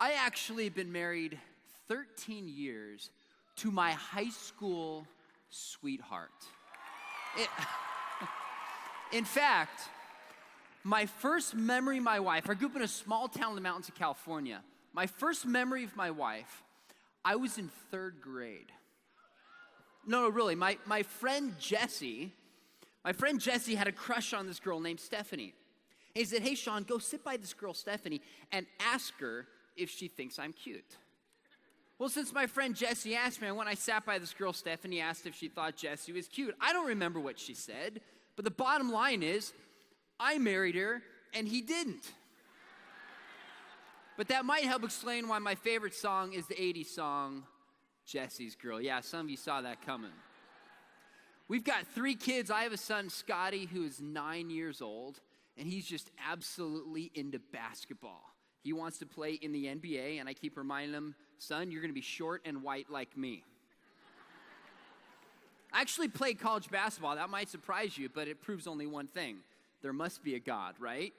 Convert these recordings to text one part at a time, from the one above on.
I actually have been married 13 years to my high school sweetheart. In fact, my first memory of my wife, I grew up in a small town in the mountains of California. My first memory of my wife, I was in 3rd grade. No, really, my friend Jesse had a crush on this girl named Stephanie. And he said, hey, Sean, go sit by this girl, Stephanie, and ask her if she thinks I'm cute. Well, since my friend Jesse asked me, when I sat by this girl, Stephanie asked if she thought Jesse was cute. I don't remember what she said, but the bottom line is, I married her, and he didn't. But that might help explain why my favorite song is the 80s song, Jesse's Girl. Yeah, some of you saw that coming. We've got 3 kids. I have a son, Scotty, who is 9 years old, and he's just absolutely into basketball. He wants to play in the NBA, and I keep reminding him, son, you're going to be short and white like me. I actually played college basketball. That might surprise you, but it proves only one thing. There must be a God, right?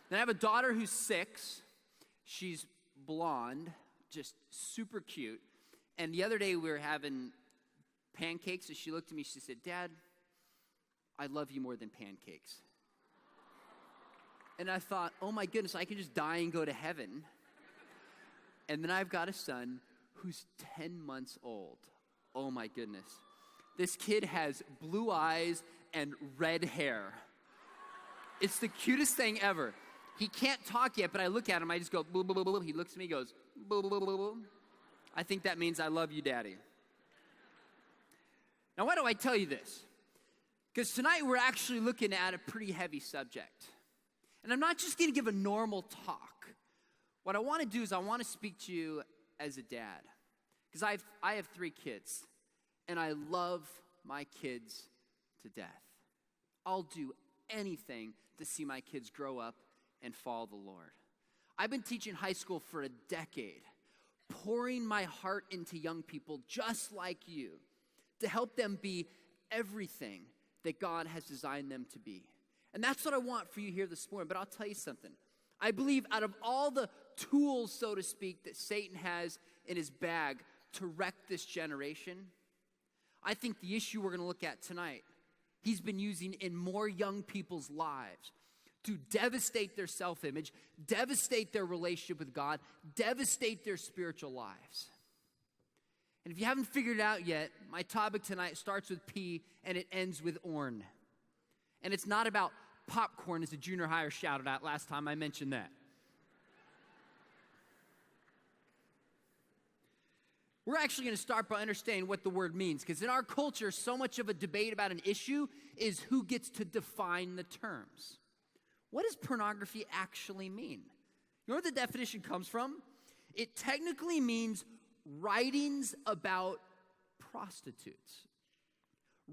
Then I have a daughter who's 6. She's blonde, just super cute. And the other day we were having pancakes, and she looked at me, she said, Dad, I love you more than pancakes. And I thought, oh my goodness, I can just die and go to heaven. And then I've got a son who's 10 months old. Oh my goodness. This kid has blue eyes and red hair. It's the cutest thing ever. He can't talk yet, but I look at him, I just go, blah, blah, blah, blah. He looks at me, goes, blah, blah, blah, blah. I think that means I love you, Daddy. Now, why do I tell you this? Because tonight we're actually looking at a pretty heavy subject. And I'm not just going to give a normal talk. What I want to do is I want to speak to you as a dad. Because I have 3 kids, and I love my kids to death. I'll do anything to see my kids grow up and follow the Lord. I've been teaching high school for a decade, pouring my heart into young people just like you to help them be everything that God has designed them to be. And that's what I want for you here this morning. But I'll tell you something. I believe out of all the tools, so to speak, that Satan has in his bag to wreck this generation, I think the issue we're going to look at tonight, he's been using in more young people's lives to devastate their self-image, devastate their relationship with God, devastate their spiritual lives. And if you haven't figured it out yet, my topic tonight starts with P and it ends with orn. And it's not about popcorn, as the junior higher shouted out last time I mentioned that. We're actually going to start by understanding what the word means, because in our culture, so much of a debate about an issue is who gets to define the terms. What does pornography actually mean? You know where the definition comes from? It technically means writings about prostitutes.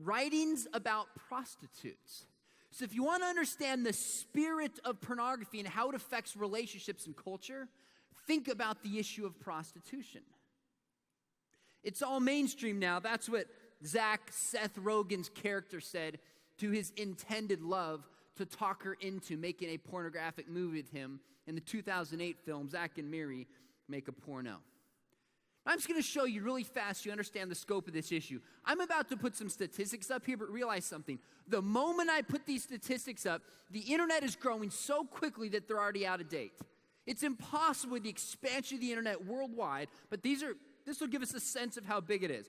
Writings about prostitutes. So if you want to understand the spirit of pornography and how it affects relationships and culture, think about the issue of prostitution. It's all mainstream now. That's what Seth Rogen's character said to his intended love to talk her into making a pornographic movie with him in the 2008 film Zach and Miri Make a Porno. I'm just going to show you really fast so you understand the scope of this issue. I'm about to put some statistics up here, but realize something. The moment I put these statistics up, the internet is growing so quickly that they're already out of date. It's impossible with the expansion of the internet worldwide, but this will give us a sense of how big it is.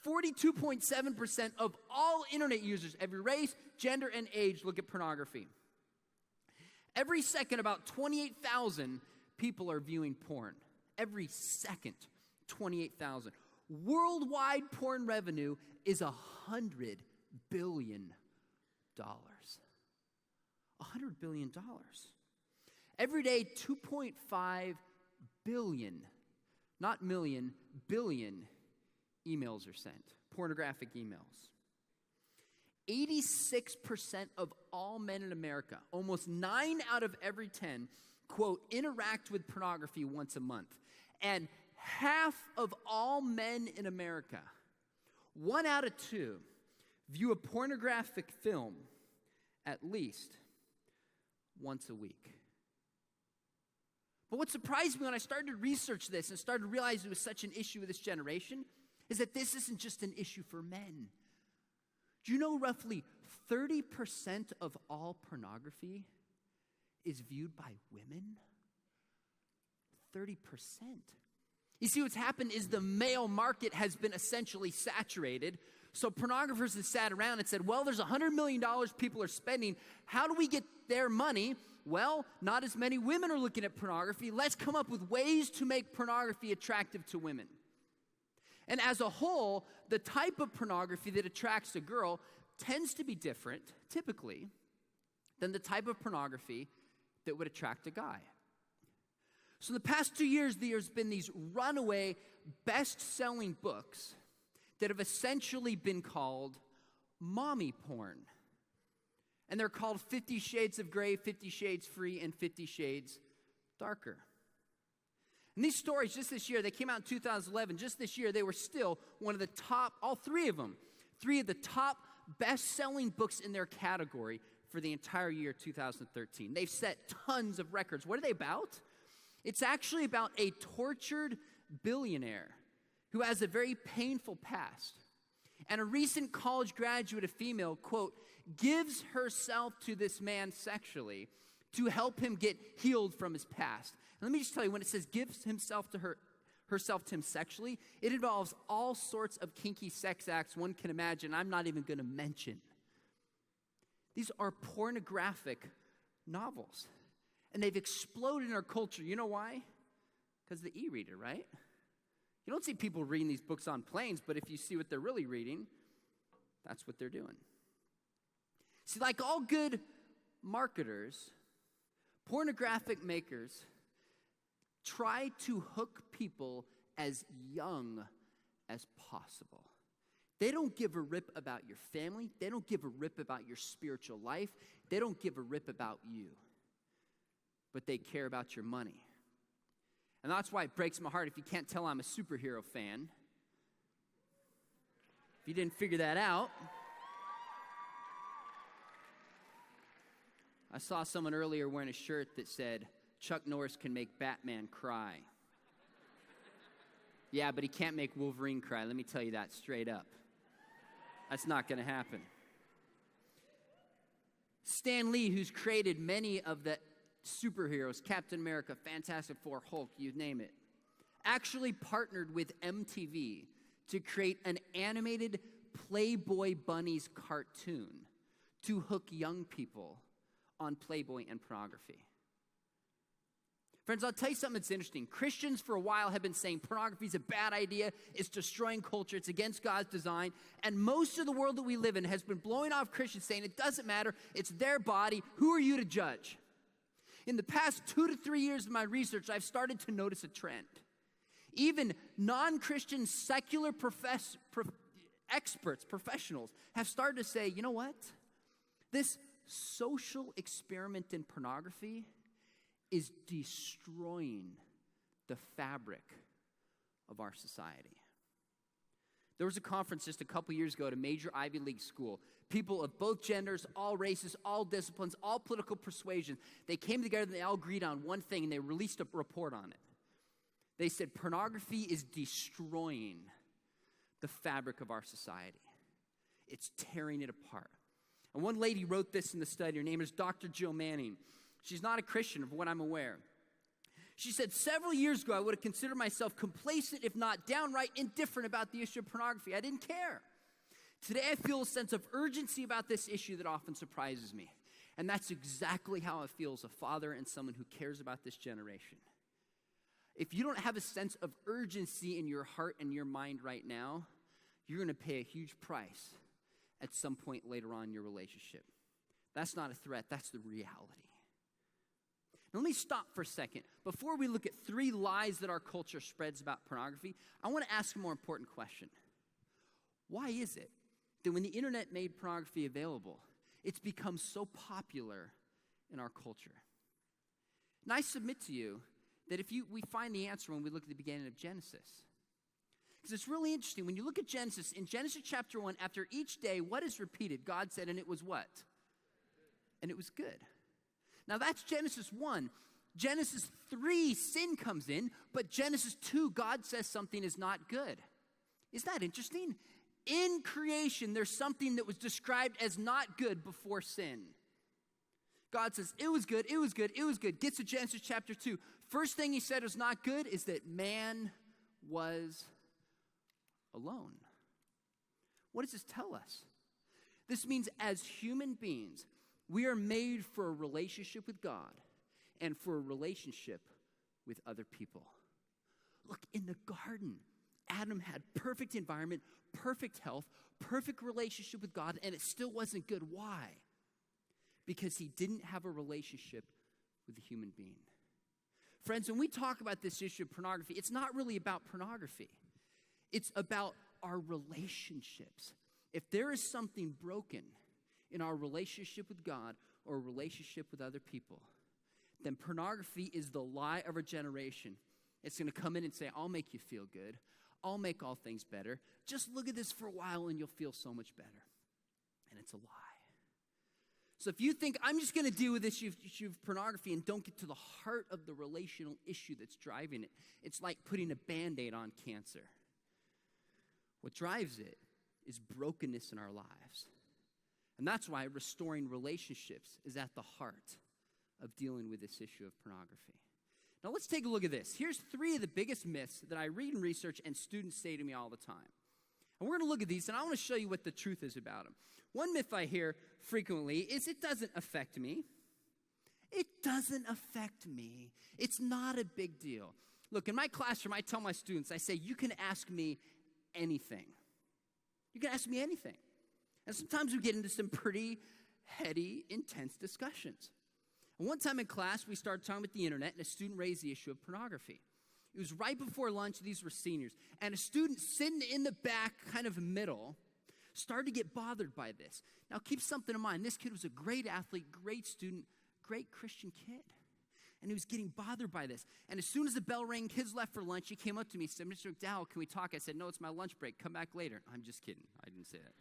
42.7% of all internet users, every race, gender, and age, look at pornography. Every second, about 28,000 people are viewing porn. Every second, 28,000. Worldwide porn revenue is $100 billion. $100 billion. Every day, 2.5 billion, not million, billion emails are sent, pornographic emails. 86% of all men in America, almost 9 out of every 10, quote, interact with pornography once a month. And half of all men in America, 1 out of 2, view a pornographic film at least once a week. But what surprised me when I started to research this and started to realize it was such an issue with this generation is that this isn't just an issue for men. Do you know roughly 30% of all pornography is viewed by women? 30%. You see, what's happened is the male market has been essentially saturated. So pornographers have sat around and said, well, there's $100 million people are spending. How do we get their money? Well, not as many women are looking at pornography. Let's come up with ways to make pornography attractive to women. And as a whole, the type of pornography that attracts a girl tends to be different, typically, than the type of pornography that would attract a guy. So in the past 2 years, there's been these runaway best-selling books that have essentially been called mommy porn. And they're called 50 Shades of Grey, 50 Shades Free, and 50 Shades Darker. And these stories, just this year, they came out in 2011. Just this year, they were still one of the top, all three of them, three of the top best-selling books in their category for the entire year 2013. They've set tons of records. What are they about? It's actually about a tortured billionaire who has a very painful past. And a recent college graduate, a female, quote, gives herself to this man sexually to help him get healed from his past. And let me just tell you, when it says gives herself to him sexually, it involves all sorts of kinky sex acts one can imagine. I'm not even going to mention. These are pornographic novels. And they've exploded in our culture. You know why? Because of the e-reader, right? You don't see people reading these books on planes, but if you see what they're really reading, that's what they're doing. See, like all good marketers, pornographic makers try to hook people as young as possible. They don't give a rip about your family. They don't give a rip about your spiritual life. They don't give a rip about you. But they care about your money. And that's why it breaks my heart if you can't tell I'm a superhero fan. If you didn't figure that out. I saw someone earlier wearing a shirt that said, Chuck Norris can make Batman cry. Yeah, but he can't make Wolverine cry. Let me tell you that straight up. That's not going to happen. Stan Lee, who's created many of the superheroes, Captain America, Fantastic Four, Hulk, you name it, actually partnered with MTV to create an animated Playboy Bunnies cartoon to hook young people on Playboy and pornography. Friends, I'll tell you something that's interesting. Christians for a while have been saying pornography is a bad idea. It's destroying culture. It's against God's design. And most of the world that we live in has been blowing off Christians saying it doesn't matter. It's their body. Who are you to judge? In the past 2 to 3 years of my research, I've started to notice a trend. Even non-Christian secular experts, professionals, have started to say, you know what? This social experiment in pornography is destroying the fabric of our society. There was a conference just a couple years ago at a major Ivy League school. People of both genders, all races, all disciplines, all political persuasions. They came together and they all agreed on one thing, and they released a report on it. They said pornography is destroying the fabric of our society. It's tearing it apart. And one lady wrote this in the study. Her name is Dr. Jill Manning. She's not a Christian, of what I'm aware. She said, several years ago, I would have considered myself complacent, if not downright indifferent about the issue of pornography. I didn't care. Today, I feel a sense of urgency about this issue that often surprises me. And that's exactly how I feel as a father and someone who cares about this generation. If you don't have a sense of urgency in your heart and your mind right now, you're going to pay a huge price at some point later on in your relationship. That's not a threat, that's the reality. Now, let me stop for a second. Before we look at 3 lies that our culture spreads about pornography, I want to ask a more important question. Why is it that when the internet made pornography available, it's become so popular in our culture? And I submit to you that we find the answer when we look at the beginning of Genesis. Because it's really interesting. When you look at Genesis, in Genesis chapter 1, after each day, what is repeated? God said, and it was what? And it was good. Now that's Genesis 1. Genesis 3, sin comes in, but Genesis 2, God says something is not good. Isn't that interesting? In creation, there's something that was described as not good before sin. God says, it was good, it was good, it was good. Gets to Genesis chapter 2. First thing he said was not good is that man was alone. What does this tell us? This means as human beings, we are made for a relationship with God and for a relationship with other people. Look, in the garden, Adam had perfect environment, perfect health, perfect relationship with God, and it still wasn't good. Why? Because he didn't have a relationship with a human being. Friends, when we talk about this issue of pornography, it's not really about pornography. It's about our relationships. If there is something broken in our relationship with God or a relationship with other people, then pornography is the lie of our generation. It's going to come in and say, I'll make you feel good. I'll make all things better. Just look at this for a while and you'll feel so much better. And it's a lie. So if you think, I'm just going to deal with this issue of pornography and don't get to the heart of the relational issue that's driving it, it's like putting a Band-Aid on cancer. What drives it is brokenness in our lives. And that's why restoring relationships is at the heart of dealing with this issue of pornography. Now let's take a look at this. Here's 3 of the biggest myths that I read and research and students say to me all the time. And we're going to look at these, and I want to show you what the truth is about them. One myth I hear frequently is it doesn't affect me. It doesn't affect me. It's not a big deal. Look, in my classroom, I tell my students, I say, you can ask me anything. You can ask me anything. And sometimes we get into some pretty heady, intense discussions. And one time in class, we started talking about the internet, and a student raised the issue of pornography. It was right before lunch. These were seniors. And a student sitting in the back, kind of middle, started to get bothered by this. Now, keep something in mind. This kid was a great athlete, great student, great Christian kid. And he was getting bothered by this. And as soon as the bell rang, kids left for lunch, he came up to me and said, Mr. McDowell, can we talk? I said, no, it's my lunch break. Come back later. I'm just kidding. I didn't say that.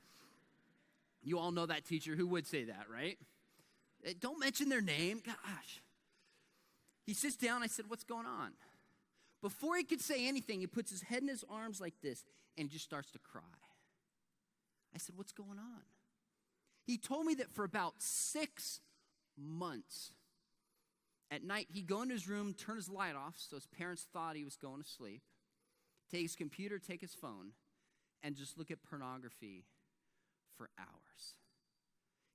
You all know that teacher who would say that, right? Don't mention their name. Gosh. He sits down. I said, what's going on? Before he could say anything, he puts his head in his arms like this, and he just starts to cry. I said, what's going on? He told me that for about 6 months, at night, he'd go into his room, turn his light off, so his parents thought he was going to sleep, take his computer, take his phone, and just look at pornography for hours.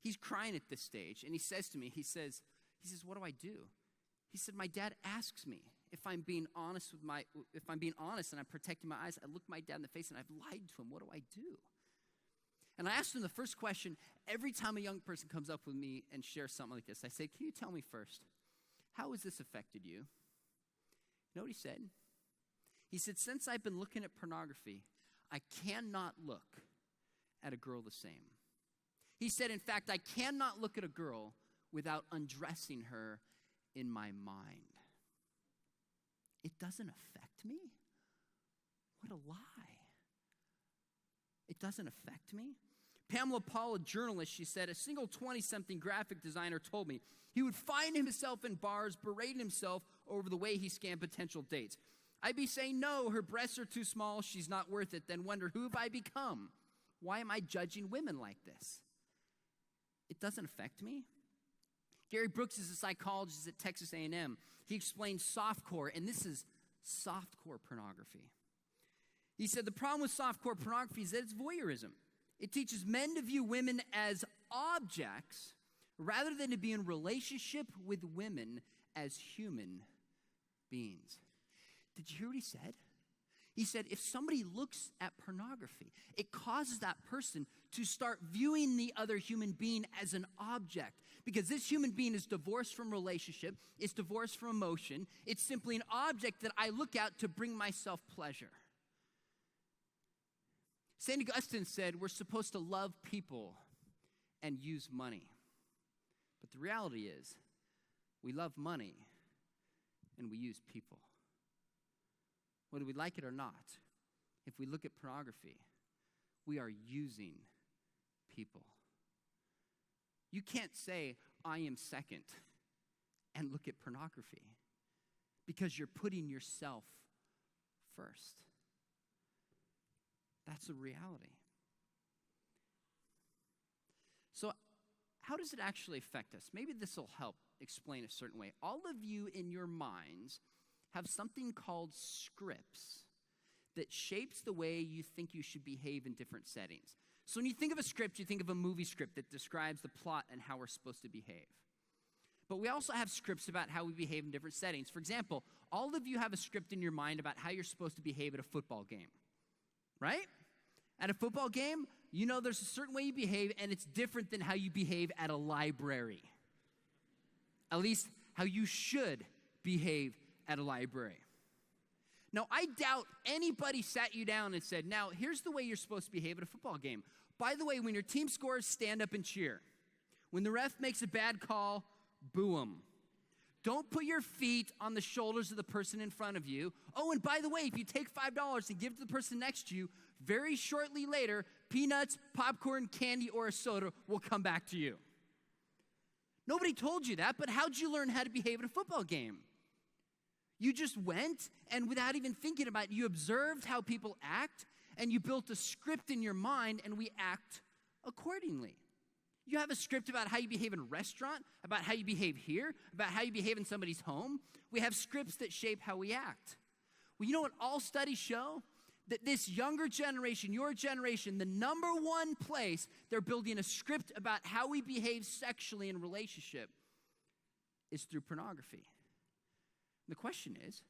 He's crying at this stage, and he says to me, he says, what do I do? He said, my dad asks me if I'm being honest and I'm protecting my eyes. I look my dad in the face and I've lied to him. What do I do? And I asked him the first question every time a young person comes up with me and shares something like this. I say, can you tell me first, how has this affected you? You know what he said? He said, since I've been looking at pornography, I cannot look at a girl the same. He said, in fact, I cannot look at a girl without undressing her in my mind. It doesn't affect me? What a lie. It doesn't affect me? Pamela Paul, a journalist, she said, a single 20-something graphic designer told me he would find himself in bars berating himself over the way he scanned potential dates. I'd be saying, no, her breasts are too small, she's not worth it, then wonder, who have I become? Why am I judging women like this? It doesn't affect me. Gary Brooks is a psychologist at Texas A&M. He explained softcore, and this is softcore pornography. He said the problem with softcore pornography is that it's voyeurism. It teaches men to view women as objects rather than to be in relationship with women as human beings. Did you hear what he said? He said if somebody looks at pornography, it causes that person to start viewing the other human being as an object, because this human being is divorced from relationship, it's divorced from emotion, it's simply an object that I look at to bring myself pleasure. St. Augustine said we're supposed to love people and use money. But the reality is we love money and we use people. Whether we like it or not, if we look at pornography, we are using people. You can't say, I am second, and look at pornography. because you're putting yourself first. That's a reality. So how does it actually affect us? Maybe this will help explain a certain way. All of you in your minds have something called scripts that shapes the way you think you should behave in different settings. So when you think of a script, you think of a movie script that describes the plot and how we're supposed to behave. But we also have scripts about how we behave in different settings. For example, all of you have a script in your mind about how you're supposed to behave at a football game, right? At a football game, you know there's a certain way you behave, and it's different than how you behave at a library. At least how you should behave at a library. Now, I doubt anybody sat you down and said, now, here's the way you're supposed to behave at a football game. By the way, when your team scores, stand up and cheer. When the ref makes a bad call, boo him. Don't put your feet on the shoulders of the person in front of you. Oh, and by the way, if you take $5 and give it to the person next to you, very shortly later, peanuts, popcorn, candy, or a soda will come back to you. Nobody told you that, but how'd you learn how to behave at a football game? You just went, and without even thinking about it, you observed how people act, and you built a script in your mind, and we act accordingly. You have a script about how you behave in a restaurant, about how you behave here, about how you behave in somebody's home. We have scripts that shape how we act. Well, you know what all studies show? That this younger generation, your generation, the number one place they're building a script about how we behave sexually in relationship is through pornography. The question is,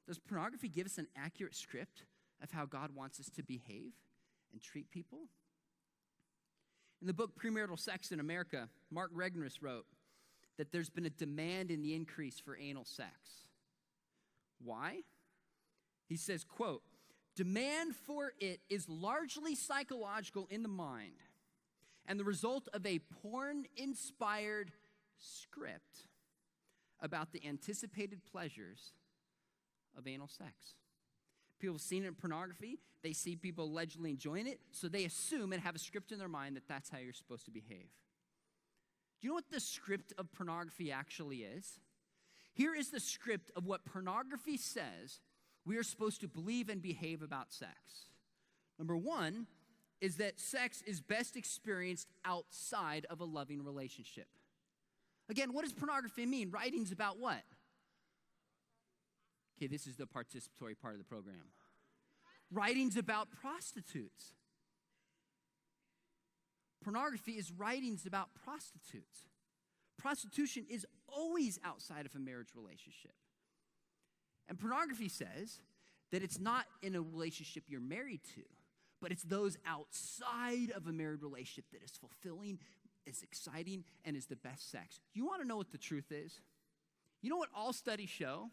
does pornography give us an accurate script of how God wants us to behave and treat people? In the book Premarital Sex in America, Mark Regnerus wrote that there's been a demand in the increase for anal sex. Why? He says, quote, demand for it is largely psychological in the mind and the result of a porn-inspired script about the anticipated pleasures of anal sex. People have seen it in pornography. They see people allegedly enjoying it, so they assume and have a script in their mind that that's how you're supposed to behave. Do you know what the script of pornography actually is? Here is the script of what pornography says we are supposed to believe and behave about sex. Number one is that sex is best experienced outside of a loving relationship. Again, what does pornography mean? Writings about what? Okay, this is the participatory part of the program. Writings about prostitutes. Pornography is writings about prostitutes. Prostitution is always outside of a marriage relationship. And pornography says that it's not in a relationship you're married to, but it's those outside of a married relationship that is fulfilling, is exciting, and is the best sex. You want to know what the truth is? You know what all studies show?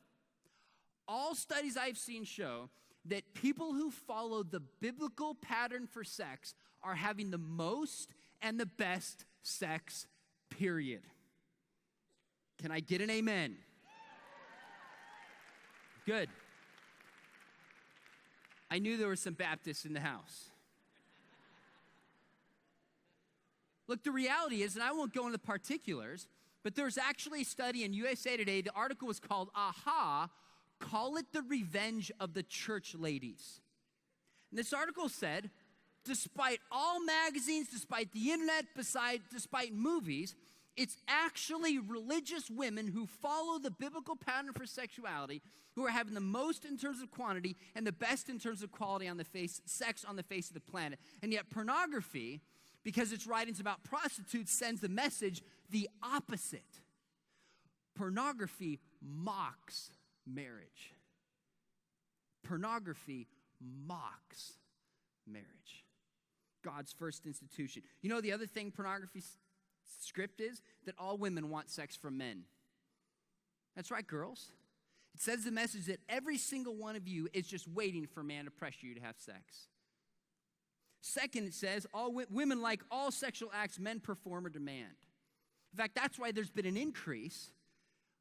All studies I've seen show that people who follow the biblical pattern for sex are having the most and the best sex, period. Can I get an amen? Good. I knew there were some Baptists in the house. Look, the reality is, and I won't go into the particulars, but there's actually a study in USA Today. The article was called, Aha, Call It the Revenge of the Church Ladies. And this article said, despite all magazines, despite the internet, despite movies, it's actually religious women who follow the biblical pattern for sexuality who are having the most in terms of quantity and the best in terms of quality on the face, sex on the face of the planet. And yet pornography, because its writings about prostitutes, sends the message the opposite. Pornography mocks marriage. Pornography mocks marriage. God's first institution. You know the other thing pornography script is? That all women want sex from men. That's right, girls. It says the message that every single one of you is just waiting for a man to pressure you to have sex. Second, it says all women like all sexual acts men perform or demand. In fact, that's why there's been an increase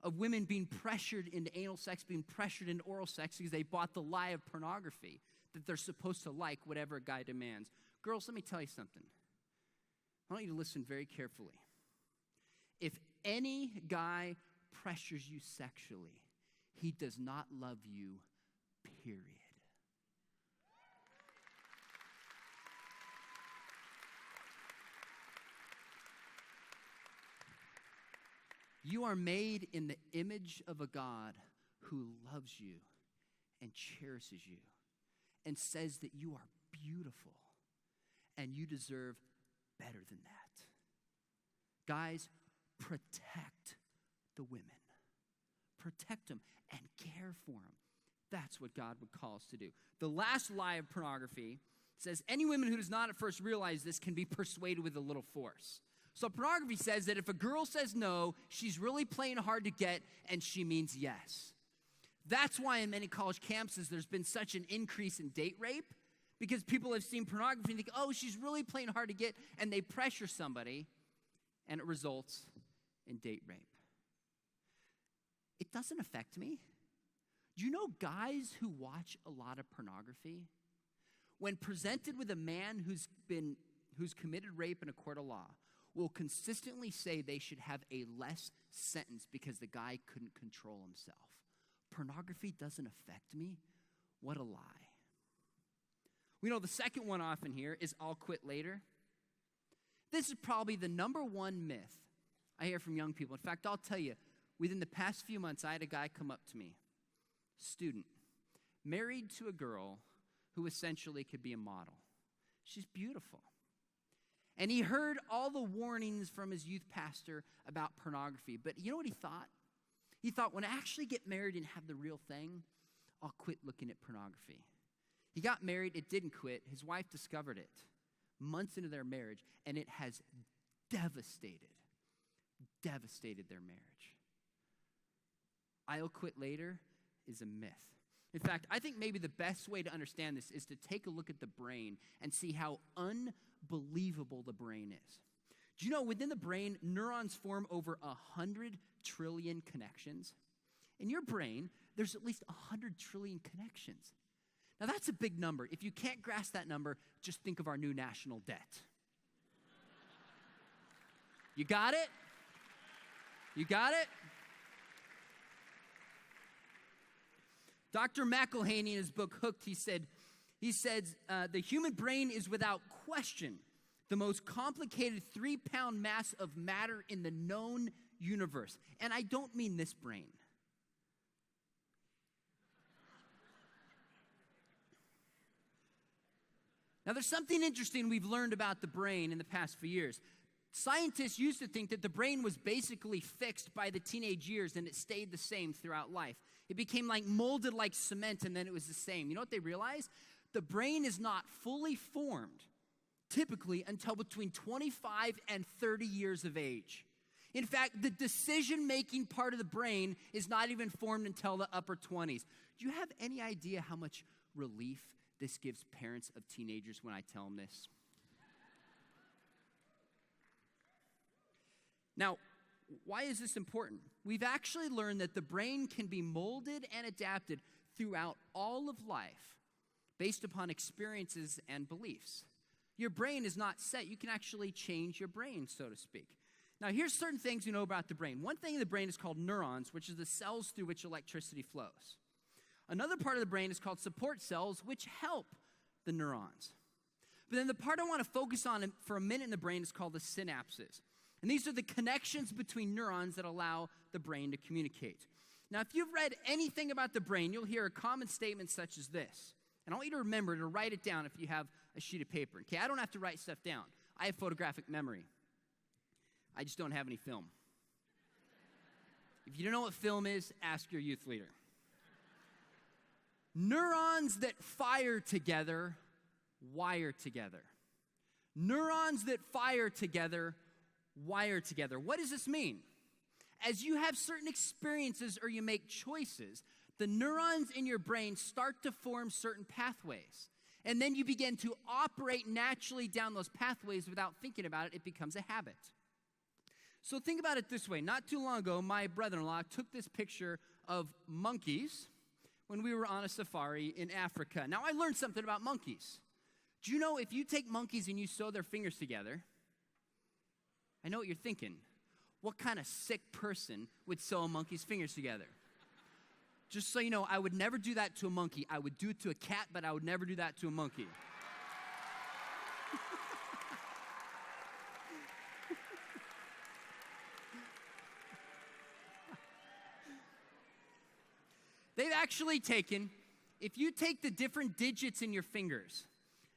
of women being pressured into anal sex, being pressured into oral sex because they bought the lie of pornography that they're supposed to like whatever a guy demands. Girls, let me tell you something. I want you to listen very carefully. If any guy pressures you sexually, He does not love you, period. You are made in the image of a God who loves you and cherishes you and says that you are beautiful and you deserve better than that. Guys, protect the women. Protect them and care for them. That's what God would call us to do. The last lie of pornography says any woman who does not at first realize this can be persuaded with a little force. So pornography says that if a girl says no, she's really playing hard to get, and she means yes. That's why in many college campuses there's been such an increase in date rape, because people have seen pornography and think, oh, she's really playing hard to get, and they pressure somebody, and it results in date rape. It doesn't affect me. Do you know guys who watch a lot of pornography, when presented with a man who's committed rape in a court of law, will consistently say they should have a less sentence because the guy couldn't control himself? Pornography doesn't affect me? What a lie. We know the second one often here is I'll quit later. This is probably the number one myth I hear from young people. In fact, I'll tell you, within the past few months, I had a guy come up to me, student, married to a girl who essentially could be a model. She's beautiful. And he heard all the warnings from his youth pastor about pornography. But you know what he thought? He thought, when I actually get married and have the real thing, I'll quit looking at pornography. He got married. It didn't quit. His wife discovered it months into their marriage, and it has devastated their marriage. I'll quit later is a myth. In fact, I think maybe the best way to understand this is to take a look at the brain and see how unbelievable the brain is. Do you know within the brain, neurons form over 100 trillion connections? In your brain, there's at least 100 trillion connections. Now that's a big number. If you can't grasp that number, just think of our new national debt. You got it? You got it? Dr. McElhaney in his book Hooked, he said, the human brain is without question the most complicated 3-pound mass of matter in the known universe. And I don't mean this brain. Now, there's something interesting we've learned about the brain in the past few years. Scientists used to think that the brain was basically fixed by the teenage years and it stayed the same throughout life. It became like molded like cement and then it was the same. You know what they realized? The brain is not fully formed typically until between 25 and 30 years of age. In fact, the decision-making part of the brain is not even formed until the upper 20s. Do you have any idea how much relief this gives parents of teenagers when I tell them this? Now, why is this important? We've actually learned that the brain can be molded and adapted throughout all of life based upon experiences and beliefs. Your brain is not set. You can actually change your brain, so to speak. Now, here's certain things you know about the brain. One thing in the brain is called neurons, which is the cells through which electricity flows. Another part of the brain is called support cells, which help the neurons. But then the part I want to focus on for a minute in the brain is called the synapses. And these are the connections between neurons that allow the brain to communicate. Now, if you've read anything about the brain, you'll hear a common statement such as this. And I want you to remember to write it down if you have a sheet of paper. Okay, I don't have to write stuff down. I have photographic memory. I just don't have any film. If you don't know what film is, ask your youth leader. Neurons that fire together, wire together. Neurons that fire together, wire together. What does this mean? As you have certain experiences or you make choices, the neurons in your brain start to form certain pathways. And then you begin to operate naturally down those pathways without thinking about it. It becomes a habit. So think about it this way. Not too long ago, my brother-in-law took this picture of monkeys when we were on a safari in Africa. Now, I learned something about monkeys. Do you know if you take monkeys and you sew their fingers together, I know what you're thinking. What kind of sick person would sew a monkey's fingers together? Just so you know, I would never do that to a monkey. I would do it to a cat, but I would never do that to a monkey. They've actually taken, if you take the different digits in your fingers,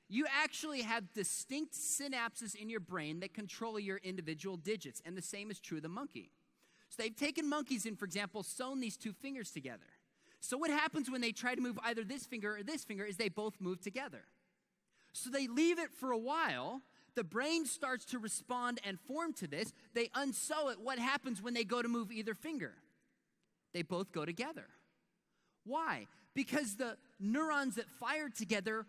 you actually have distinct synapses in your brain that control your individual digits, and the same is true of the monkey. So they've taken monkeys and, for example, sewn these two fingers together. So what happens when they try to move either this finger or this finger is they both move together. So they leave it for a while. The brain starts to respond and form to this. They unsew it. What happens when they go to move either finger? They both go together. Why? Because the neurons that fire together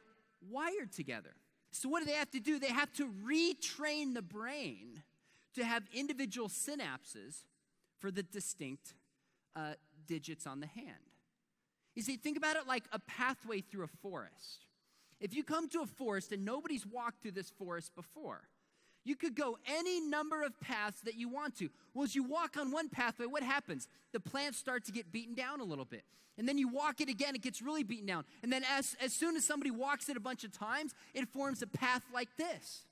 wired together. So what do they have to do? They have to retrain the brain to have individual synapses for the distinct digits on the hand. You see, think about it like a pathway through a forest. If you come to a forest and nobody's walked through this forest before, you could go any number of paths that you want to. Well, as you walk on one pathway, what happens? The plants start to get beaten down a little bit. And then you walk it again, it gets really beaten down. And then as soon as somebody walks it a bunch of times, it forms a path like this.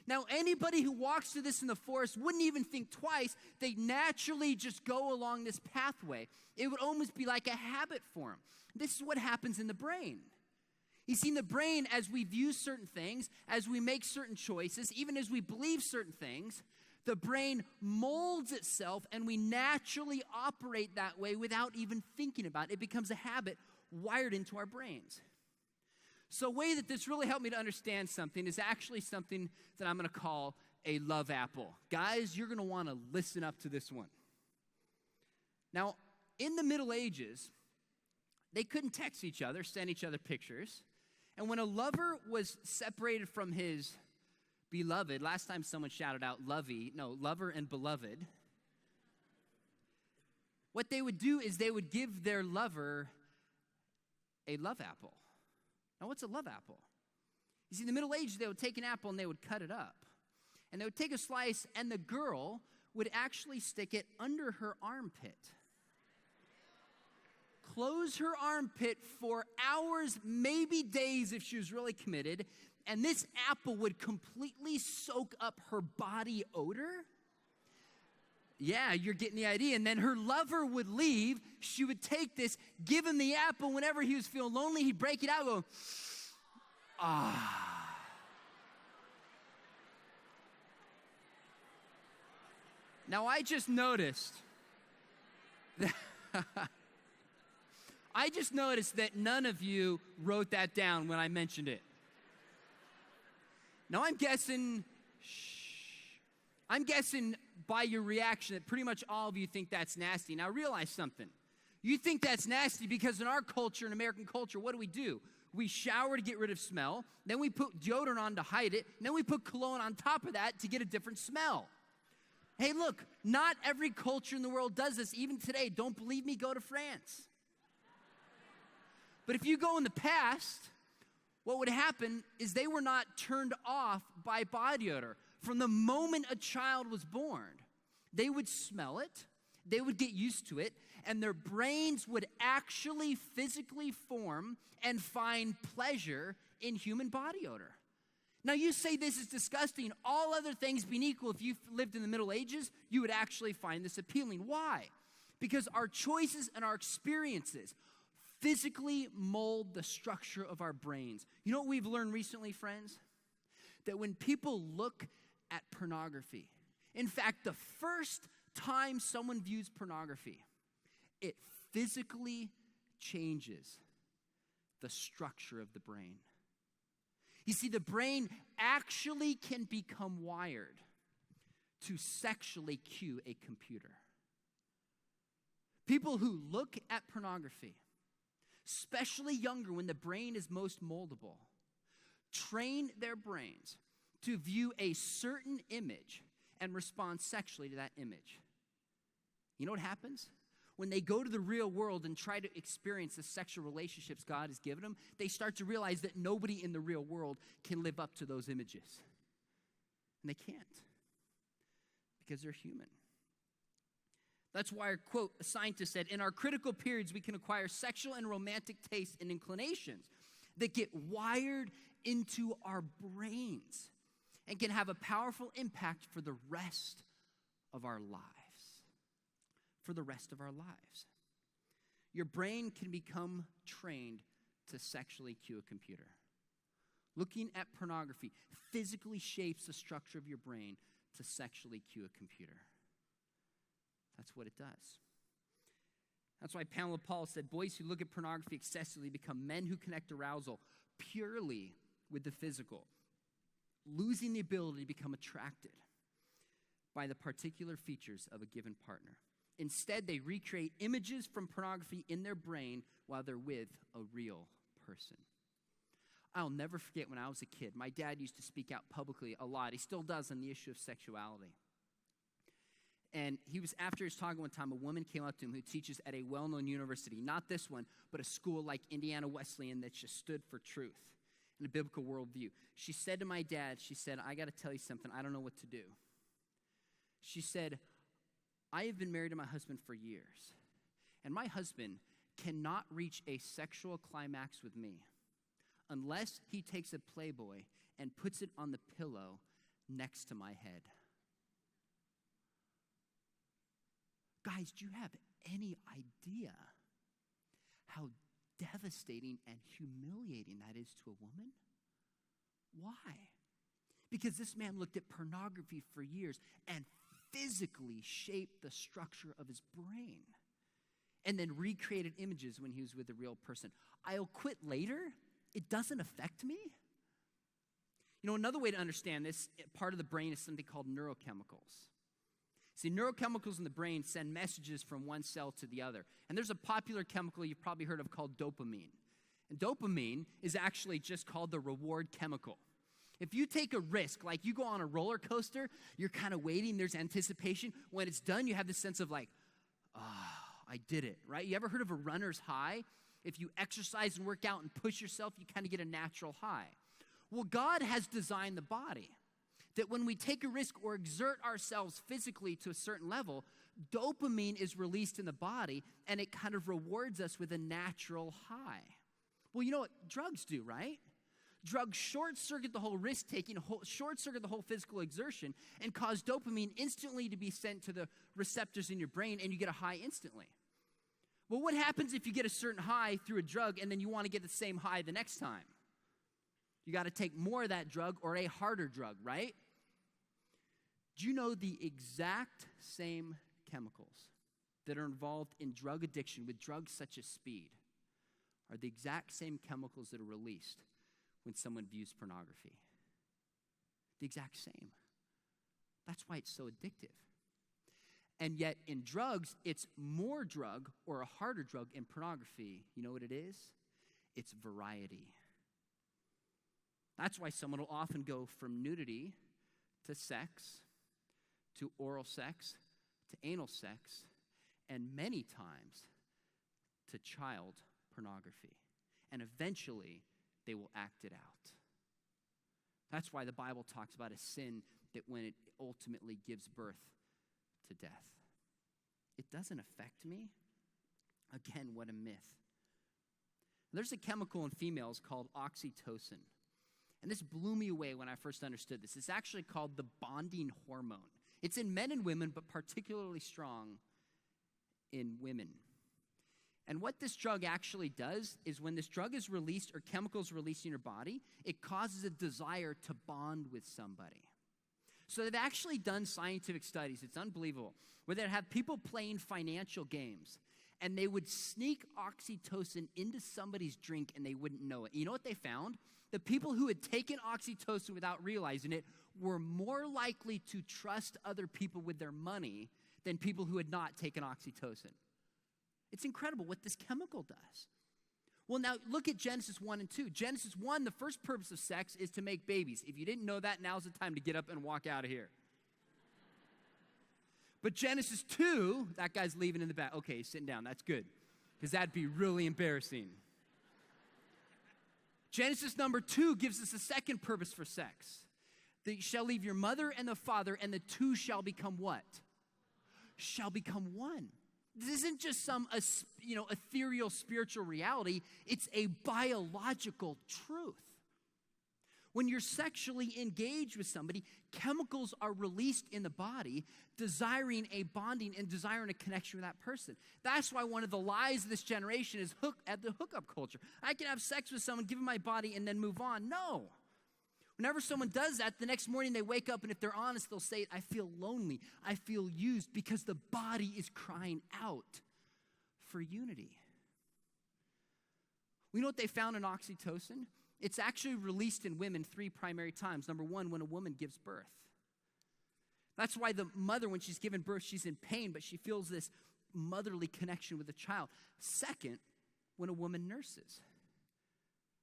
Now, anybody who walks through this in the forest wouldn't even think twice. They naturally just go along this pathway. It would almost be like a habit for them. This is what happens in the brain. You see, in the brain, as we view certain things, as we make certain choices, even as we believe certain things, the brain molds itself and we naturally operate that way without even thinking about it. It becomes a habit wired into our brains. So a way that this really helped me to understand something is actually something that I'm going to call a love apple. Guys, you're going to want to listen up to this one. Now, in the Middle Ages, they couldn't text each other, send each other pictures. And when a lover was separated from his beloved, last time someone shouted out lover and beloved, what they would do is they would give their lover a love apple. Now, what's a love apple? You see, in the Middle Ages, they would take an apple and they would cut it up. And they would take a slice, and the girl would actually stick it under her armpit. Close her armpit for hours, maybe days if she was really committed, and this apple would completely soak up her body odor. Yeah, you're getting the idea. And then her lover would leave. She would take this, give him the apple. Whenever he was feeling lonely, he'd break it out and go, ah. Now, I just noticed that none of you wrote that down when I mentioned it. Now, I'm guessing by your reaction that pretty much all of you think that's nasty. Now, realize something. You think that's nasty because in our culture, in American culture, what do? We shower to get rid of smell. Then we put deodorant on to hide it. And then we put cologne on top of that to get a different smell. Hey, look, not every culture in the world does this. Even today, don't believe me? Go to France. But if you go in the past, what would happen is they were not turned off by body odor. From the moment a child was born, they would smell it, they would get used to it, and their brains would actually physically form and find pleasure in human body odor. Now, you say this is disgusting. All other things being equal, if you lived in the Middle Ages, you would actually find this appealing. Why? Because our choices and our experiences physically mold the structure of our brains. You know what we've learned recently, friends? That when people look at pornography, in fact, the first time someone views pornography, it physically changes the structure of the brain. You see, the brain actually can become wired to sexually cue a computer. People who look at pornography, especially younger when the brain is most moldable, train their brains to view a certain image and respond sexually to that image. You know what happens? When they go to the real world and try to experience the sexual relationships God has given them, they start to realize that nobody in the real world can live up to those images. And they can't, because they're human. That's why, quote, a scientist said, in our critical periods, we can acquire sexual and romantic tastes and inclinations that get wired into our brains and can have a powerful impact for the rest of our lives. For the rest of our lives. Your brain can become trained to sexually cue a computer. Looking at pornography physically shapes the structure of your brain to sexually cue a computer. That's what it does. That's why Pamela Paul said, boys who look at pornography excessively become men who connect arousal purely with the physical, losing the ability to become attracted by the particular features of a given partner. Instead, they recreate images from pornography in their brain while they're with a real person. I'll never forget when I was a kid, my dad used to speak out publicly a lot. He still does on the issue of sexuality. And he was, after his talk one time, a woman came up to him who teaches at a well-known university, not this one, but a school like Indiana Wesleyan that just stood for truth and a biblical worldview. She said to my dad, she said, I got to tell you something, I don't know what to do. She said, I have been married to my husband for years, and my husband cannot reach a sexual climax with me unless he takes a Playboy and puts it on the pillow next to my head. Guys, do you have any idea how devastating and humiliating that is to a woman? Why? Because this man looked at pornography for years and physically shaped the structure of his brain and then recreated images when he was with a real person. I'll quit later. It doesn't affect me. You know, another way to understand this, part of the brain is something called neurochemicals. See, neurochemicals in the brain send messages from one cell to the other. And there's a popular chemical you've probably heard of called dopamine. And dopamine is actually just called the reward chemical. If you take a risk, like you go on a roller coaster, you're kind of waiting, there's anticipation. When it's done, you have this sense of like, I did it, right? You ever heard of a runner's high? If you exercise and work out and push yourself, you kind of get a natural high. Well, God has designed the body that when we take a risk or exert ourselves physically to a certain level, dopamine is released in the body and it kind of rewards us with a natural high. Well, you know what drugs do, right? Drugs short-circuit the whole risk-taking, short-circuit the whole physical exertion, and cause dopamine instantly to be sent to the receptors in your brain, and you get a high instantly. Well, what happens if you get a certain high through a drug, and then you want to get the same high the next time? You got to take more of that drug or a harder drug, right? Do you know the exact same chemicals that are involved in drug addiction with drugs such as speed are the exact same chemicals that are released when someone views pornography? The exact same. That's why it's so addictive. And yet in drugs, it's more drug or a harder drug. In pornography, you know what it is? It's variety. That's why someone will often go from nudity to sex, to oral sex, to anal sex, and many times to child pornography. And eventually, they will act it out. That's why the Bible talks about a sin that when it ultimately gives birth to death. It doesn't affect me. Again, what a myth. There's a chemical in females called oxytocin. And this blew me away when I first understood this. It's actually called the bonding hormone. It's in men and women, but particularly strong in women. And what this drug actually does is when this drug is released or chemicals released in your body, it causes a desire to bond with somebody. So they've actually done scientific studies, it's unbelievable, where they'd have people playing financial games, and they would sneak oxytocin into somebody's drink and they wouldn't know it. You know what they found? The people who had taken oxytocin without realizing it were more likely to trust other people with their money than people who had not taken oxytocin. It's incredible what this chemical does. Well, now look at Genesis 1 and 2. Genesis 1, the first purpose of sex is to make babies. If you didn't know that, now's the time to get up and walk out of here. But Genesis 2, that guy's leaving in the back. Okay, he's sitting down. That's good, because that'd be really embarrassing. Genesis number 2 gives us a second purpose for sex. That you shall leave your mother and the father, and the two shall become what? shall become one. This isn't just some ethereal spiritual reality. It's a biological truth. When you're sexually engaged with somebody, chemicals are released in the body, desiring a bonding and desiring a connection with that person. That's why one of the lies of this generation is at the hookup culture. I can have sex with someone, give them my body, and then move on. No. Whenever someone does that, the next morning they wake up, and if they're honest, they'll say, I feel lonely, I feel used, because the body is crying out for unity. We know what they found in oxytocin? It's actually released in women 3 primary times. Number 1, when a woman gives birth. That's why the mother, when she's given birth, she's in pain, but she feels this motherly connection with the child. Second, when a woman nurses.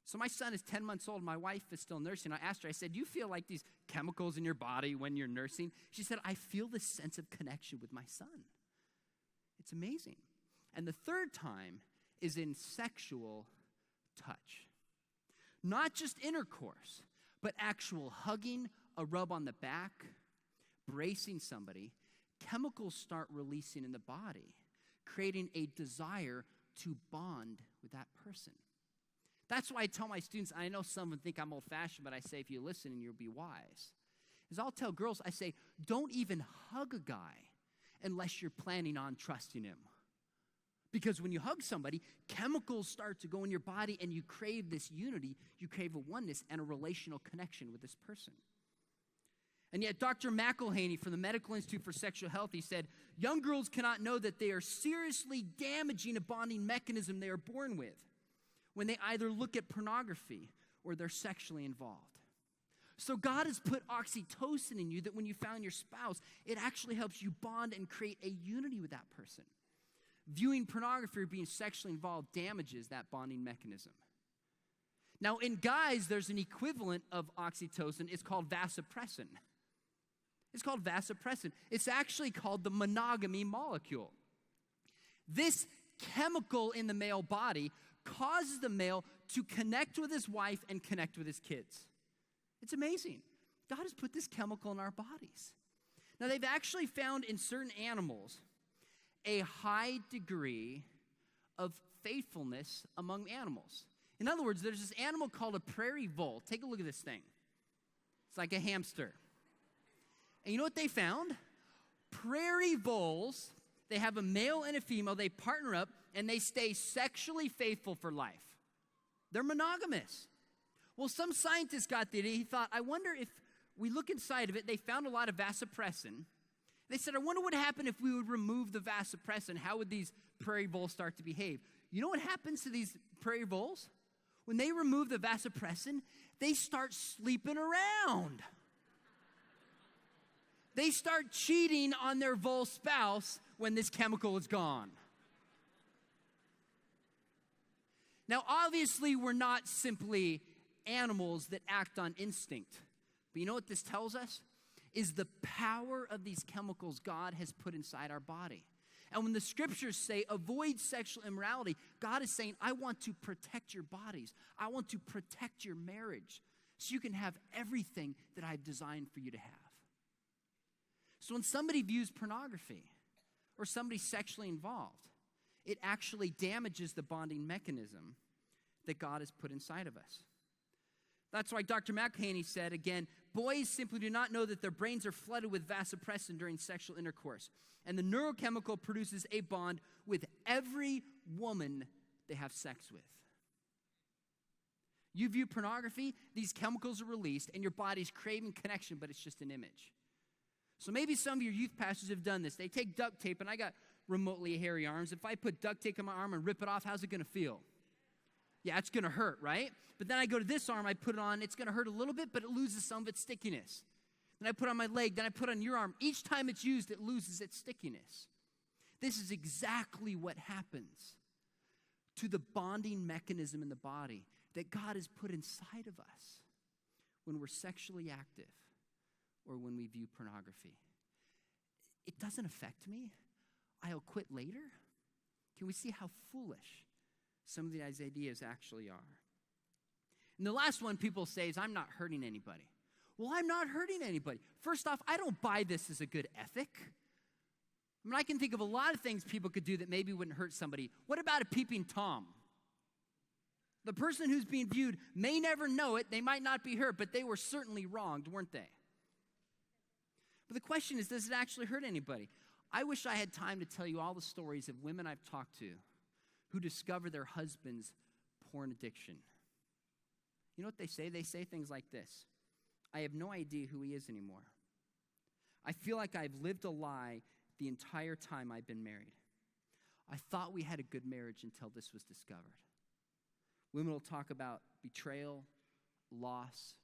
So my son is 10 months old. My wife is still nursing. I asked her, I said, do you feel like these chemicals in your body when you're nursing? She said, I feel this sense of connection with my son. It's amazing. And the third time is in sexual touch. Not just intercourse, but actual hugging, a rub on the back, bracing somebody. Chemicals start releasing in the body, creating a desire to bond with that person. That's why I tell my students, I know some of them think I'm old-fashioned, but I say if you listen and you'll be wise. Is I'll tell girls, I say, don't even hug a guy unless you're planning on trusting him. Because when you hug somebody, chemicals start to go in your body and you crave this unity, you crave a oneness and a relational connection with this person. And yet Dr. McElhaney from the Medical Institute for Sexual Health, he said, young girls cannot know that they are seriously damaging a bonding mechanism they are born with when they either look at pornography or they're sexually involved. So God has put oxytocin in you that when you found your spouse, it actually helps you bond and create a unity with that person. Viewing pornography or being sexually involved damages that bonding mechanism. Now, in guys, there's an equivalent of oxytocin. It's called vasopressin. It's actually called the monogamy molecule. This chemical in the male body causes the male to connect with his wife and connect with his kids. It's amazing. God has put this chemical in our bodies. Now, they've actually found in certain animals a high degree of faithfulness among animals. In other words, there's this animal called a prairie vole. Take a look at this thing. It's like a hamster. And you know what they found? Prairie voles, they have a male and a female, they partner up, and they stay sexually faithful for life. They're monogamous. Well, some scientist got the idea. He thought, I wonder if we look inside of it. They found a lot of vasopressin. They said, I wonder what would happen if we would remove the vasopressin. How would these prairie voles start to behave? You know what happens to these prairie voles? When they remove the vasopressin, they start sleeping around. They start cheating on their vole spouse when this chemical is gone. Now, obviously, we're not simply animals that act on instinct. But you know what this tells us? Is the power of these chemicals God has put inside our body. And when the scriptures say, avoid sexual immorality, God is saying, I want to protect your bodies. I want to protect your marriage so you can have everything that I've designed for you to have. So when somebody views pornography or somebody's sexually involved, it actually damages the bonding mechanism that God has put inside of us. That's why Dr. McElhaney said, again, boys simply do not know that their brains are flooded with vasopressin during sexual intercourse. And the neurochemical produces a bond with every woman they have sex with. You view pornography, these chemicals are released, and your body's craving connection, but it's just an image. So maybe some of your youth pastors have done this. They take duct tape, and I got remotely hairy arms. If I put duct tape on my arm and rip it off, how's it going to feel? Yeah, it's going to hurt, right? But then I go to this arm, I put it on, it's going to hurt a little bit, but it loses some of its stickiness. Then I put on my leg, then I put on your arm. Each time it's used, it loses its stickiness. This is exactly what happens to the bonding mechanism in the body that God has put inside of us when we're sexually active or when we view pornography. It doesn't affect me. I'll quit later. Can we see how foolish some of these ideas actually are? And the last one people say is, I'm not hurting anybody. Well, I'm not hurting anybody. First off, I don't buy this as a good ethic. I mean, I can think of a lot of things people could do that maybe wouldn't hurt somebody. What about a peeping Tom? The person who's being viewed may never know it. They might not be hurt, but they were certainly wronged, weren't they? But the question is, does it actually hurt anybody? I wish I had time to tell you all the stories of women I've talked to who discover their husband's porn addiction. You know what they say? They say things like this: I have no idea who he is anymore. I feel like I've lived a lie the entire time I've been married. I thought we had a good marriage until this was discovered. Women will talk about betrayal, loss,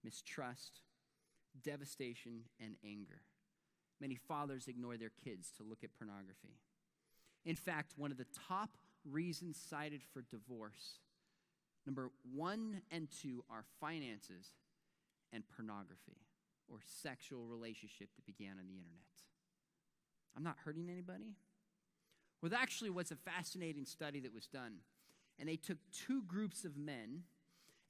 mistrust, devastation, and anger. Many fathers ignore their kids to look at pornography. In fact, one of the top reasons cited for divorce, number 1 and 2, are finances and pornography, or sexual relationship that began on the internet. I'm not hurting anybody. Well, there actually was a fascinating study that was done, and they took 2 groups of men,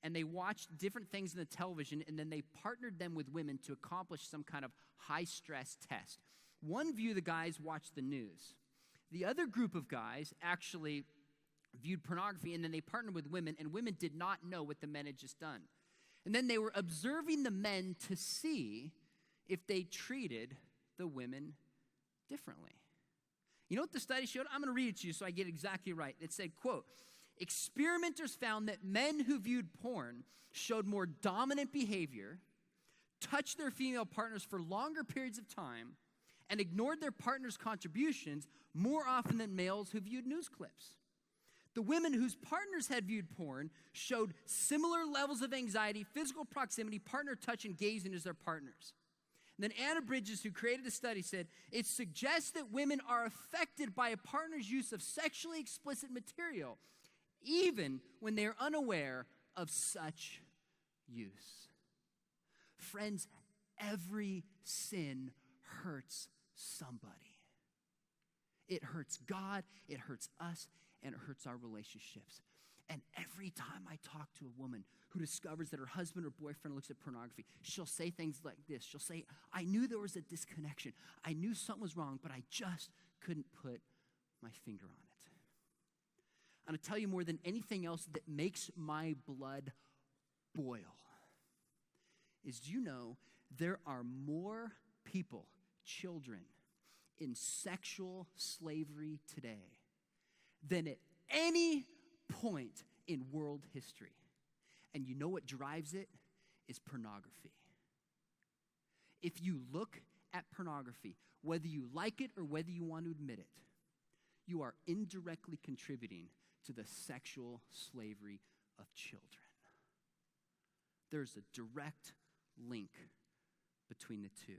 and they watched different things in the television, and then they partnered them with women to accomplish some kind of high-stress test. One view of the guys watched the news. The other group of guys actually viewed pornography, and then they partnered with women, and women did not know what the men had just done. And then they were observing the men to see if they treated the women differently. You know what the study showed? I'm going to read it to you so I get it exactly right. It said, quote, experimenters found that men who viewed porn showed more dominant behavior, touched their female partners for longer periods of time, and ignored their partner's contributions more often than males who viewed news clips. The women whose partners had viewed porn showed similar levels of anxiety, physical proximity, partner touch, and gazing as their partners. And then Anna Bridges, who created the study, said, it suggests that women are affected by a partner's use of sexually explicit material, even when they are unaware of such use. Friends, every sin hurts somebody. It hurts God, it hurts us, and it hurts our relationships. And every time I talk to a woman who discovers that her husband or boyfriend looks at pornography, she'll say things like this. She'll say, I knew there was a disconnection. I knew something was wrong, but I just couldn't put my finger on it. I'm going to tell you, more than anything else that makes my blood boil is, do you know there are more people, children, in sexual slavery today than at any point in world history? And you know what drives it? Is pornography. If you look at pornography, whether you like it or whether you want to admit it, you are indirectly contributing to the sexual slavery of children. There's a direct link between the two.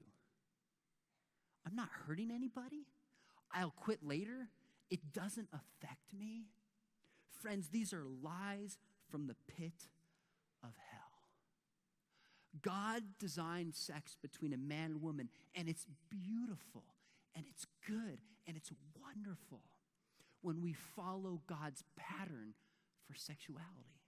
I'm not hurting anybody. I'll quit later. It doesn't affect me. Friends, these are lies from the pit of hell. God designed sex between a man and woman, and it's beautiful, and it's good, and it's wonderful when we follow God's pattern for sexuality.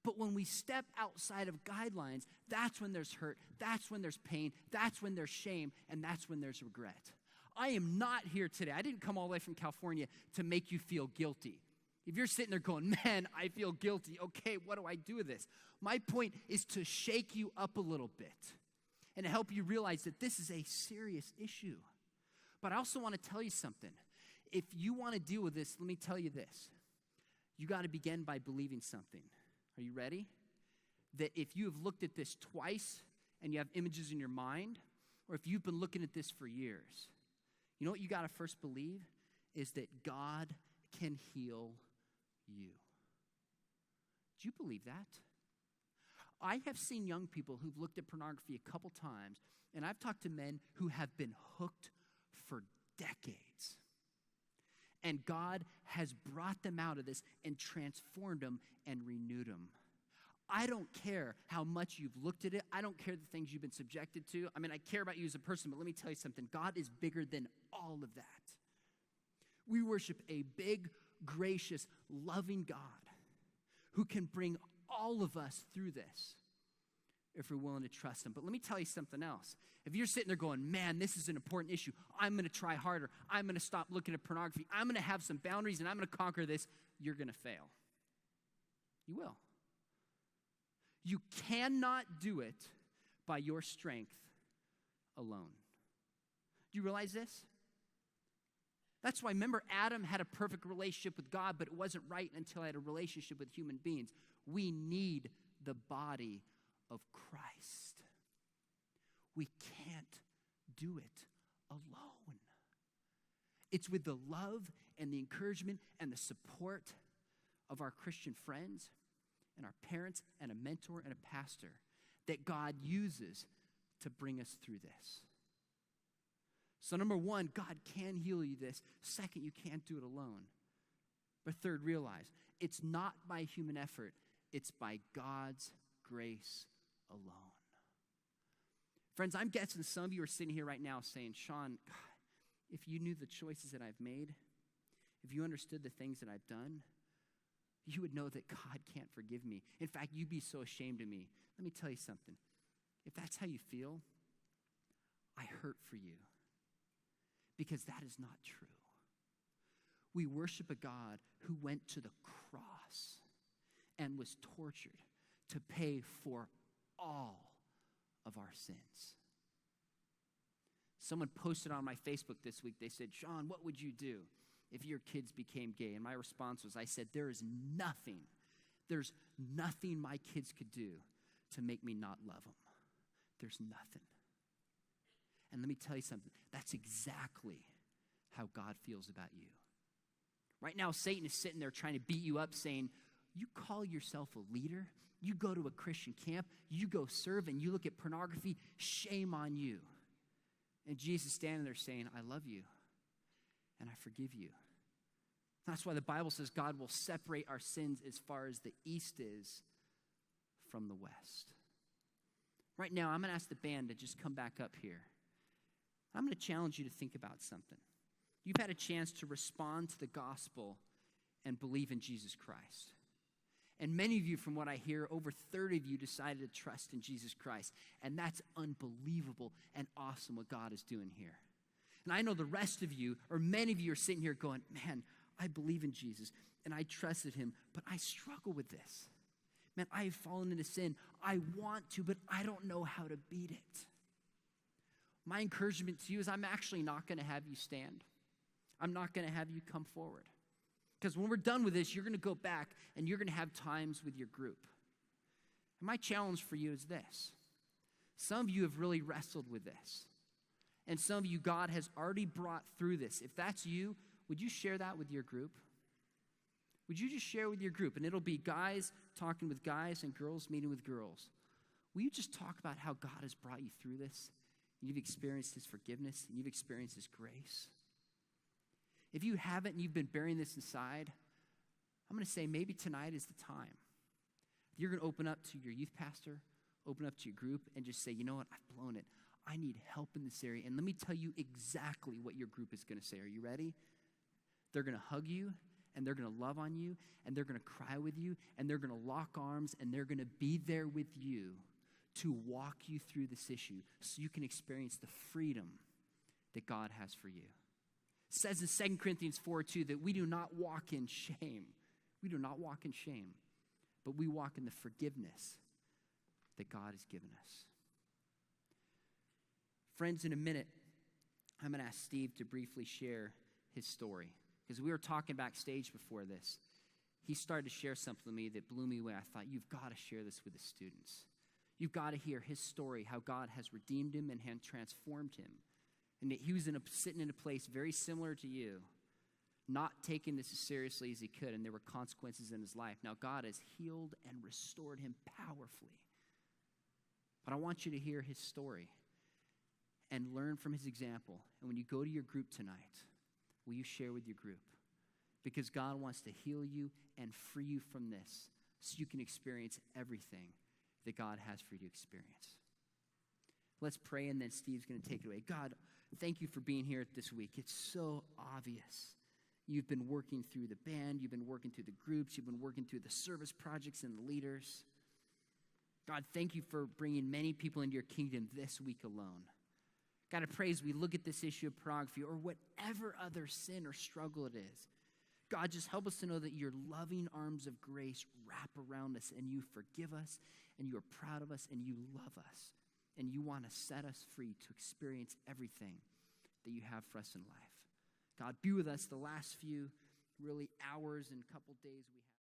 But when we step outside of guidelines, that's when there's hurt, that's when there's pain, that's when there's shame, and that's when there's regret. I am not here today. I didn't come all the way from California to make you feel guilty. If you're sitting there going, man, I feel guilty. Okay, what do I do with this? My point is to shake you up a little bit and to help you realize that this is a serious issue. But I also want to tell you something. If you want to deal with this, let me tell you this. You got to begin by believing something. Are you ready? That if you have looked at this twice and you have images in your mind, or if you've been looking at this for years, you know what you got to first believe is that God can heal you. Do you believe that? I have seen young people who've looked at pornography a couple times, and I've talked to men who have been hooked for decades. And God has brought them out of this and transformed them and renewed them. I don't care how much you've looked at it. I don't care the things you've been subjected to. I mean, I care about you as a person, but let me tell you something. God is bigger than all of that. We worship a big, gracious, loving God who can bring all of us through this. if we're willing to trust him. But let me tell you something else. If you're sitting there going, man, this is an important issue. I'm going to try harder. I'm going to stop looking at pornography. I'm going to have some boundaries, and I'm going to conquer this. You're going to fail. You will. You cannot do it by your strength alone. Do you realize this? That's why, remember, Adam had a perfect relationship with God, but it wasn't right until I had a relationship with human beings. We need the body of Christ. We can't do it alone. It's with the love and the encouragement and the support of our Christian friends and our parents and a mentor and a pastor that God uses to bring us through this. So number one, God can heal you this. Second, you can't do it alone. But third, realize it's not by human effort. It's by God's grace alone. Friends, I'm guessing some of you are sitting here right now saying, Sean, God, if you knew the choices that I've made, if you understood the things that I've done, you would know that God can't forgive me. In fact, you'd be so ashamed of me. Let me tell you something. If that's how you feel, I hurt for you. Because that is not true. We worship a God who went to the cross and was tortured to pay for all of our sins. Someone posted on my Facebook this week, they said, Sean, what would you do if your kids became gay? And my response was, I said, there's nothing my kids could do to make me not love them. There's nothing. And let me tell you something. That's exactly how God feels about you. Right now, Satan is sitting there trying to beat you up, saying, you call yourself a leader? You go to a Christian camp, you go serve, and you look at pornography? Shame on you. And Jesus is standing there saying, I love you, and I forgive you. That's why the Bible says God will separate our sins as far as the east is from the west. Right now, I'm going to ask the band to just come back up here. I'm going to challenge you to think about something. You've had a chance to respond to the gospel and believe in Jesus Christ. And many of you, from what I hear, over 30 of you decided to trust in Jesus Christ. And that's unbelievable and awesome what God is doing here. And I know the rest of you, or many of you, are sitting here going, man, I believe in Jesus and I trusted him, but I struggle with this. Man, I have fallen into sin. I want to, but I don't know how to beat it. My encouragement to you is I'm actually not going to have you stand. I'm not going to have you come forward. Because when we're done with this, you're going to go back and you're going to have times with your group. And my challenge for you is this. Some of you have really wrestled with this. And some of you, God has already brought through this. If that's you, would you share that with your group? Would you just share with your group? And it'll be guys talking with guys and girls meeting with girls. Will you just talk about how God has brought you through this? You've experienced his forgiveness and you've experienced his grace. If you haven't and you've been bearing this inside, I'm going to say maybe tonight is the time. You're going to open up to your youth pastor, open up to your group, and just say, you know what, I've blown it. I need help in this area. And let me tell you exactly what your group is going to say. Are you ready? They're going to hug you, and they're going to love on you, and they're going to cry with you, and they're going to lock arms, and they're going to be there with you to walk you through this issue so you can experience the freedom that God has for you. It says in 2 Corinthians 4:2 that we do not walk in shame. We do not walk in shame, but we walk in the forgiveness that God has given us. Friends, in a minute, I'm going to ask Steve to briefly share his story. Because we were talking backstage before this. He started to share something with me that blew me away. I thought, you've got to share this with the students. You've got to hear his story, how God has redeemed him and has transformed him. And that he was sitting in a place very similar to you, not taking this as seriously as he could, and there were consequences in his life. Now, God has healed and restored him powerfully. But I want you to hear his story and learn from his example. And when you go to your group tonight, will you share with your group? Because God wants to heal you and free you from this so you can experience everything that God has for you to experience. Let's pray, and then Steve's going to take it away. God, thank you for being here this week. It's so obvious. You've been working through the band. You've been working through the groups. You've been working through the service projects and the leaders. God, thank you for bringing many people into your kingdom this week alone. God, I pray as we look at this issue of pornography or whatever other sin or struggle it is, God, just help us to know that your loving arms of grace wrap around us and you forgive us and you are proud of us and you love us and you want to set us free to experience everything that you have for us in life. God, be with us the last few really hours and couple days we have.